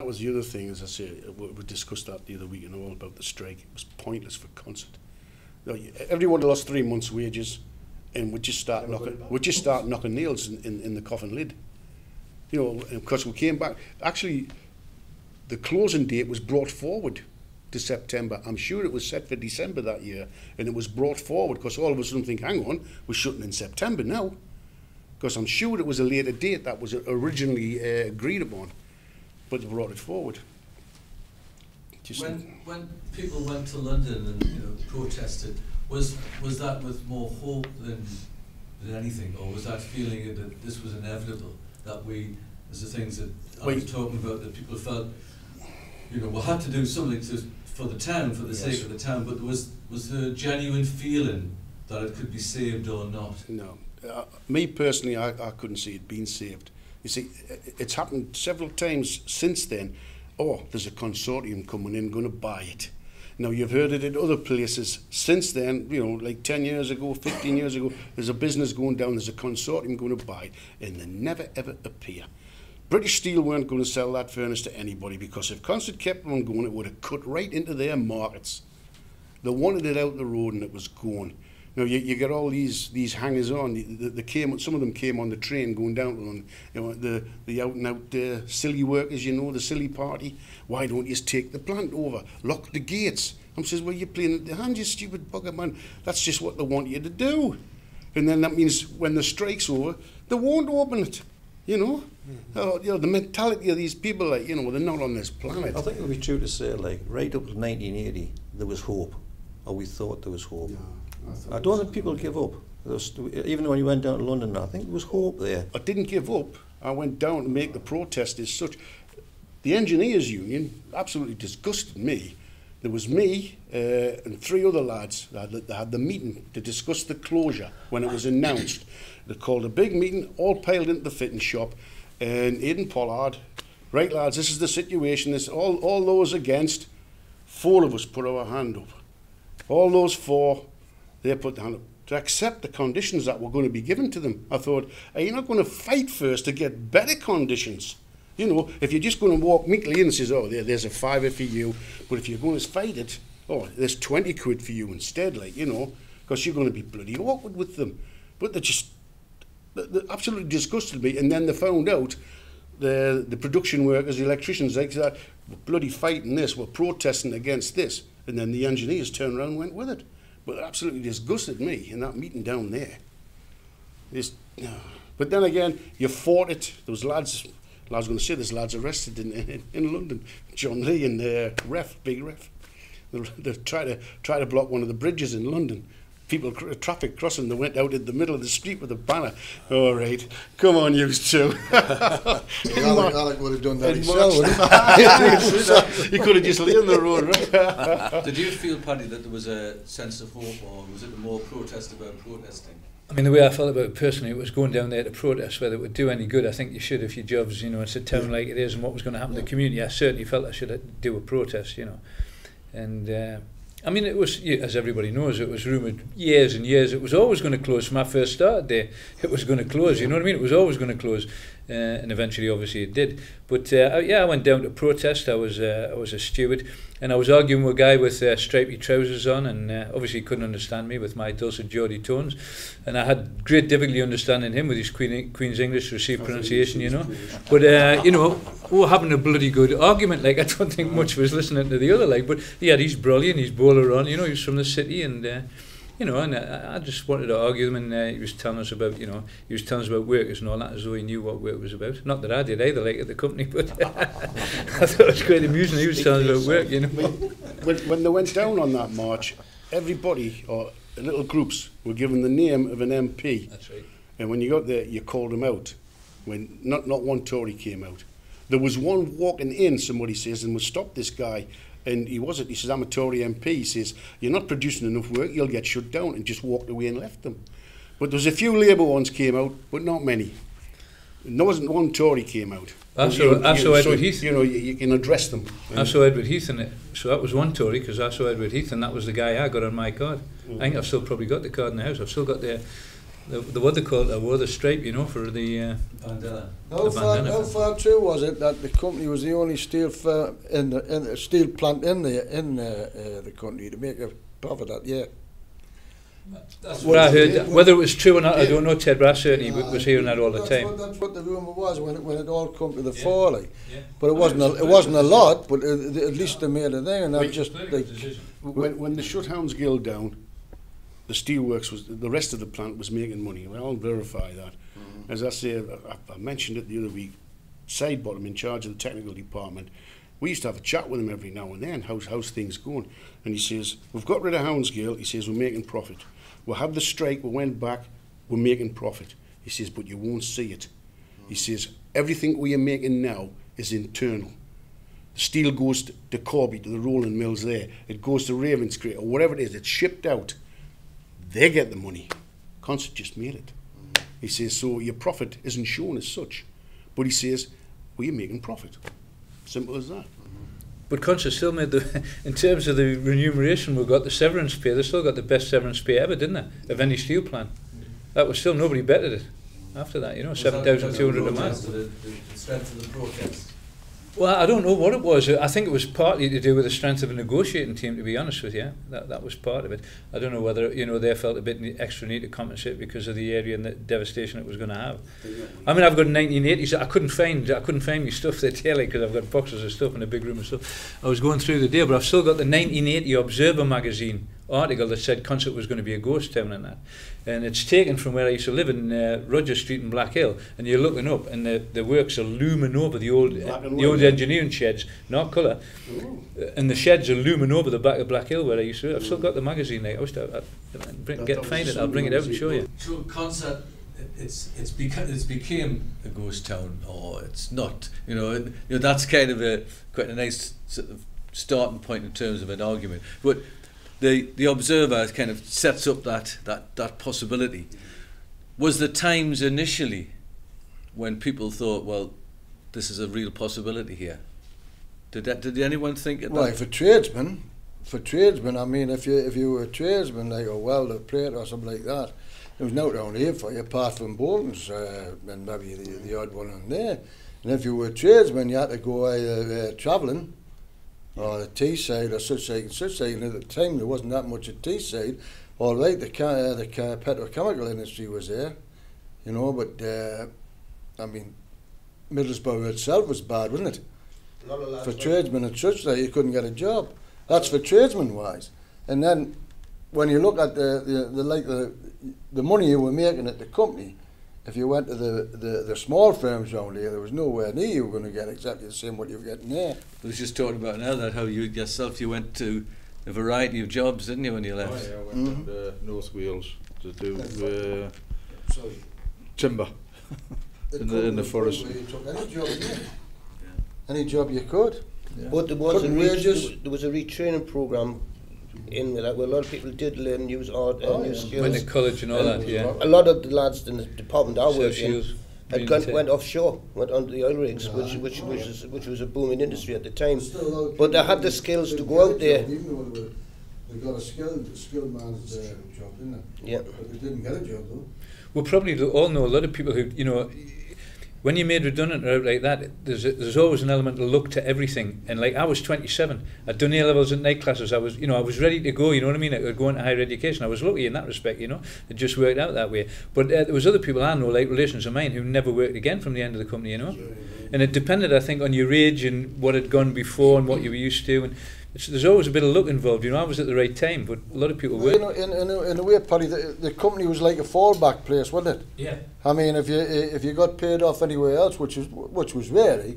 That was the other thing, as I say, we discussed that the other week and all about the strike. It was pointless for concert. Everyone lost 3 months' wages, and we just start knocking nails in the coffin lid. You know, because we came back. Actually, the closing date was brought forward to September. I'm sure it was set for December that year, and it was brought forward because all of a sudden think, hang on, we're shutting in September now. Because I'm sure it was a later date that was originally agreed upon, but they brought it forward. When people went to London and protested, was that with more hope than anything, or was that feeling that this was inevitable? That we, as the things that I was talking about, that people felt, we had to do something for the town, for the sake of the town, but was there a genuine feeling that it could be saved or not? No. Me personally, I couldn't see it being saved. You see, it's happened several times since then. Oh, there's a consortium coming in, going to buy it. Now, you've heard it in other places since then, like 10 years ago, 15 years ago, there's a business going down, there's a consortium going to buy it, and they never ever appear. British Steel weren't going to sell that furnace to anybody because if Concert kept on going, it would have cut right into their markets. They wanted it out the road and it was gone. Now, you get all these hangers-on. Some of them came on the train going down to London. The out-and-out silly workers, the silly party. Why don't you just take the plant over? Lock the gates. I says, well, you're playing at the hand, you stupid bugger, man. That's just what they want you to do. And then that means when the strike's over, they won't open it. The mentality of these people, they're not on this planet. I think it would be true to say, right up to 1980, there was hope, or we thought there was hope. Yeah. I don't think people give up. Even when you went down to London, I think there was hope there. I didn't give up. I went down to make the protest as such. The engineers union absolutely disgusted me. There was me and 3 other lads that had the meeting to discuss the closure when it was announced. They called a big meeting, all piled into the fitting shop, and Aidan Pollard, right lads, this is the situation. This all those against, 4 of us put our hand up. All those 4. They put down to accept the conditions that were going to be given to them. I thought, are you not going to fight first to get better conditions? If you're just going to walk meekly in and says, oh, there's a £5 for you, but if you're going to fight it, oh, there's 20 quid for you instead, because you're going to be bloody awkward with them. But they absolutely disgusted me, and then they found out the production workers, the electricians, like that, we're bloody fighting this, we're protesting against this, and then the engineers turned around and went with it. But it absolutely disgusted me in that meeting down there. But then again, you fought it. There was lads, I was going to say there's lads arrested in London. John Lee and big ref. They tried to block one of the bridges in London. Traffic crossing, they went out in the middle of the street with a banner. All right, come on, you two. Alec would have done that himself. He could have just laid on the road, right? Did you feel, Paddy, that there was a sense of hope, or was it more protest about protesting? I mean, the way I felt about it personally, it was going down there to protest. Whether it would do any good, I think you should if your job's, it's a town like it is, and what was going to happen to the community. I certainly felt I should do a protest, and. I mean, it was, as everybody knows, it was rumoured years and years. It was always going to close from our first start day. It was going to close, you know what I mean? It was always going to close, and eventually, obviously, it did. But I went down to protest. I was a steward, and I was arguing with a guy with stripy trousers on, and obviously he couldn't understand me with my dulcet Geordie tones, and I had great difficulty understanding him with his Queen's English received pronunciation, But we were having a bloody good argument. I don't think much was listening to the other, but he had his brolly and his bowler on. He was from the city, and and I just wanted to argue with him, and he was telling us about, workers and all that, as though he knew what work was about. Not that I did either, at the company, but I thought it was quite amusing. He was telling us about work, When they went down on that march, everybody, or little groups, were given the name of an MP. That's right. And when you got there, you called them out. When not one Tory came out. There was one walking in, somebody says, and we stopped this guy. And he says, I'm a Tory MP. He says, you're not producing enough work, you'll get shut down, and just walked away and left them. But there was a few Labour ones came out, but not many. And there wasn't one Tory came out. I saw Edward Heath. You can address them. I saw Edward Heath in it. So that was one Tory, because I saw Edward Heath, and that was the guy I got on my card. I think I've still probably got the card in the house. I've still got the what they call it, wore the stripe, you know, for the Bandana. How far true was it that the company was the only steel firm in the steel plant in the country to make a profit that year? That's what I heard. Whether it was true or not, I don't know, Ted, but I certainly was hearing that all the time. That's what the rumour was when it all come to the fore, like. But it wasn't a lot, but at least they made a thing, and that just like. When the Shuthounds Guild down, the steelworks the rest of the plant was making money. I'll verify that. As I say, I mentioned it the other week. Sidebottom, in charge of the technical department, we used to have a chat with him every now and then. How's things going? And he says, we've got rid of Houndsgill. He says, we're making profit. We'll have the strike. We went back. We're making profit. He says, but you won't see it. He says, everything we are making now is internal. The steel goes to Corby, to the rolling mills there. It goes to Ravenscreek or whatever it is. It's shipped out. They get the money. Concert just made it. He says, so your profit isn't shown as such. But he says, we're making profit. Simple as that. But Concert still made in terms of the remuneration, we got the severance pay. They still got the best severance pay ever, didn't they? Of any steel plant. That was still, nobody bettered it after that, you know, 7,200 a month. The strength of the protest. Well, I don't know what it was. I think it was partly to do with the strength of a negotiating team, to be honest with you. That was part of it. I don't know whether, you know, they felt a bit extra need to compensate because of the area and the devastation it was going to have. I mean, I've got 1980s. I couldn't find my stuff there daily because I've got boxes of stuff in a big room and stuff. I was going through the day, but I've still got the 1980 Observer magazine article that said Concert was going to be a ghost town and that. And it's taken from where I used to live in Roger Street in Black Hill, and you're looking up and the works are looming over the old engineering sheds, not colour, and the sheds are looming over the back of Black Hill where I used to live. I've still got the magazine there. I wish find it, I'll bring it out and show you. So Concert, it's became a ghost town, or it's not. You know, that's kind of quite a nice sort of starting point in terms of an argument. But the Observer kind of sets up that possibility. Was the Times initially when people thought, well, this is a real possibility here? Did anyone think it? Well, for tradesmen, I mean, if you were a tradesman, like a welder, plate or something like that, there was no around here for you apart from Bolton's and maybe the odd one on there. And if you were a tradesman, you had to go either travelling or the Teesside or such side and such side. And at the time, there wasn't that much at Teesside. All right, the petrochemical industry was there, you know, but I mean, Middlesbrough itself was bad, wasn't it? For tradesmen and such that you couldn't get a job. That's for tradesmen wise. And then when you look at the money you were making at the company, if you went to the small firms around here, there was nowhere near you were going to get exactly the same what you were getting there. I was just talking about now that how you went to a variety of jobs, didn't you, when you left? Oh, yeah, I went to North Wales to do timber in the forest. You took any job, any job you could. Yeah. But there was a retraining program in that where a lot of people did learn new skills. Went to college and all that, yeah. A lot of the lads in the department I worked in went offshore, went onto the oil rigs, which was a booming industry at the time. But they had the skills to go out there. They got a skilled man's job, didn't they? Yeah. But they didn't get a job though. We'll probably all know a lot of people who, you know, when you're made redundant or out like that, there's always an element of luck to everything. And like I was 27, I'd done A-levels and night classes. I was ready to go. You know what I mean? I could go into higher education. I was lucky in that respect. You know, it just worked out that way. But there was other people I know, like relations of mine, who never worked again from the end of the company. You know, and it depended, I think, on your age and what had gone before and what you were used to. And there's always a bit of luck involved. You know, I was at the right time, but a lot of people weren't. You know, in a way, Paddy, the company was like a fallback place, wasn't it? Yeah. I mean, if you got paid off anywhere else, which was rare,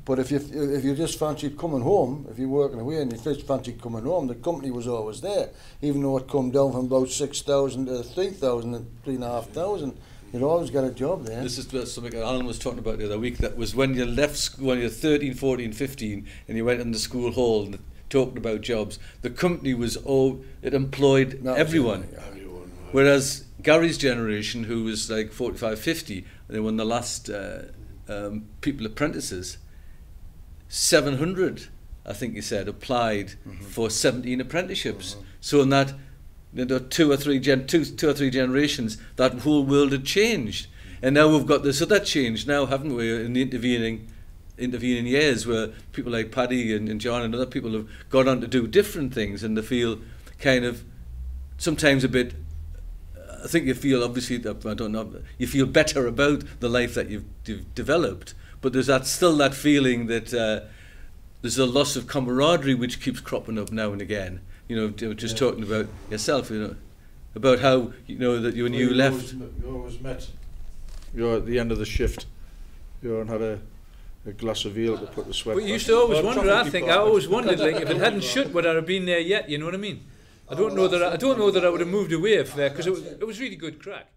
but if you just fancied coming home, if you're working away and you just fancied coming home, the company was always there, even though it come down from about 6,000 to 3,000 and 3,500. You'd always get a job there. This is something Alan was talking about the other week. That was when you left school, when you're 13, 14, 15, and you went in the school hall and talked about jobs. The company it employed everyone. Whereas Gary's generation, who was like 45, 50, they were the last people apprentices, 700, I think he said, applied for 17 apprenticeships. So in that, two or three generations, that whole world had changed. And now we've got this other change now, haven't we, in the intervening years, where people like Paddy and John and other people have gone on to do different things, and they feel kind of sometimes a bit, I think you feel, obviously, I don't know, you feel better about the life that you've developed, but there's still that feeling that there's a loss of camaraderie which keeps cropping up now and again. You know, just talking about yourself, you know, about how, you know, that when you left, you always met. You're at the end of the shift. You had a glass of ale to put the sweat. But you used to always wonder. I always wondered, like, if it hadn't shut, would I have been there yet? You know what I mean? I don't know that I would have moved away because it was really good crack.